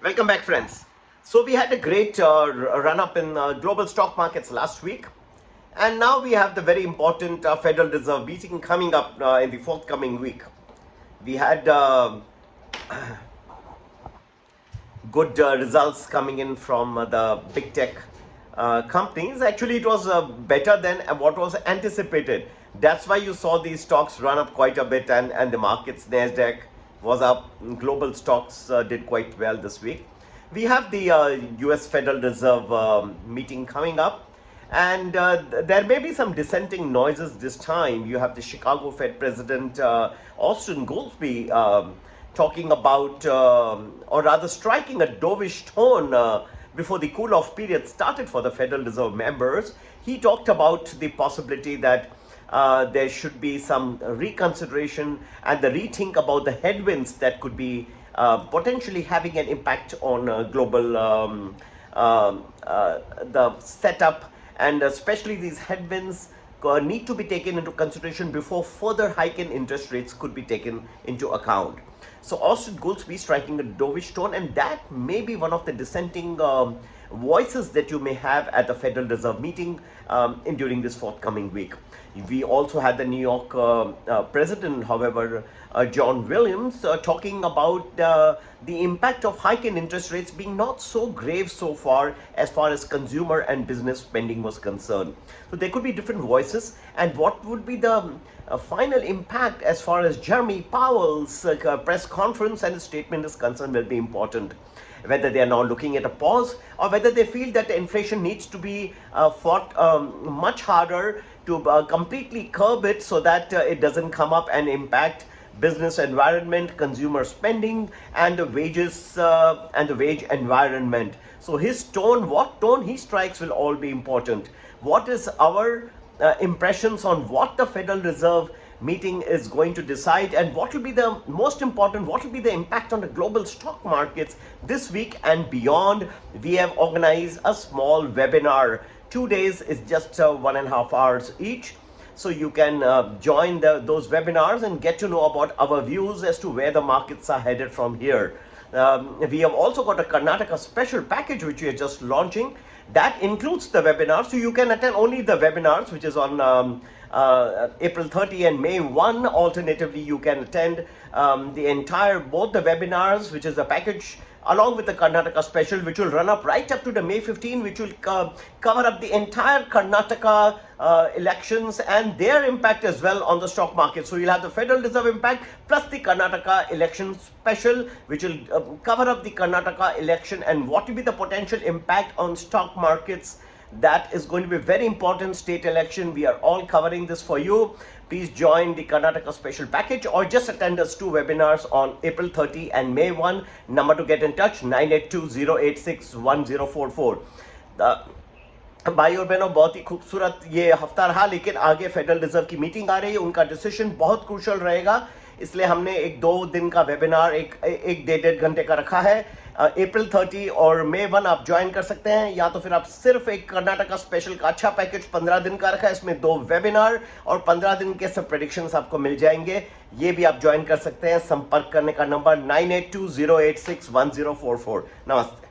Welcome back, friends. So we had a great run-up in global stock markets last week, and now we have the very important Federal Reserve meeting coming up in the forthcoming week. We had good results coming in from the big tech companies. Actually, it was better than what was anticipated. That's why you saw these stocks run up quite a bit, and the markets, Nasdaq was up. Global stocks did quite well this week. We have the US Federal Reserve meeting coming up, and there may be some dissenting noises this time. You have the Chicago Fed President Austin Goolsbee talking about, or rather striking a dovish tone before the cool-off period started for the Federal Reserve members. He talked about the possibility that there should be some reconsideration and the rethink about the headwinds that could be potentially having an impact on global the setup, and especially these headwinds need to be taken into consideration before further hike in interest rates could be taken into account. So Austin Goolsbee striking a dovish tone, and that may be one of the dissenting voices that you may have at the Federal Reserve meeting during this forthcoming week. We also had the New York president, however, John Williams, talking about the impact of hike in interest rates being not so grave so far as consumer and business spending was concerned. So there could be different voices, and what would be the final impact as far as Jeremy Powell's press conference and statement is concerned will be important. Whether they are now looking at a pause, or whether they feel that the inflation needs to be fought much harder to completely curb it so that it doesn't come up and impact business environment, consumer spending, and the wages and the wage environment. So his tone, what tone he strikes, will all be important. What is our impressions on what the Federal Reserve meeting is going to decide, and what will be the most important, what will be the impact on the global stock markets this week and beyond. We have organized a small webinar. 2 days is just 1.5 hours each. So you can join those webinars and get to know about our views as to where the markets are headed from here. We have also got a Karnataka special package which we are just launching. That includes the webinar, so you can attend only the webinars, which is on April 30 and May 1. Alternatively, you can attend both the webinars, which is a package, along with the Karnataka special, which will run up right up to the May 15, which will cover up the entire Karnataka elections and their impact as well on the stock market. So you'll have the Federal Reserve impact plus the Karnataka election special, which will cover up the Karnataka election and what will be the potential impact on stock markets. That is going to be a very important state election. We are all covering this for you. Please join the Karnataka special package or just attend us 2 webinars on April 30 and May 1. Number to get in touch 9820861044. भाई और बहनों, बहुत ही खूबसूरत ये हफ्ता रहा, लेकिन आगे फेडरल रिजर्व की मीटिंग आ रही है, उनका डिसीजन बहुत क्रूशल रहेगा, इसलिए हमने एक 2 दिन का वेबिनार एक 1.5 घंटे का रखा है. अप्रैल 30 और May 1 आप ज्वाइन कर सकते हैं, या तो फिर आप सिर्फ एक कर्नाटका स्पेशल का अच्छा पैकेज 15 दिन का रखा है, इसमें 2 वेबिनार और 15 दिन के सब प्रेडिक्शंस आपको मिल जाएंगे. ये भी आप ज्वाइन कर सकते हैं. संपर्क करने का नंबर 9820861044. नमस्ते.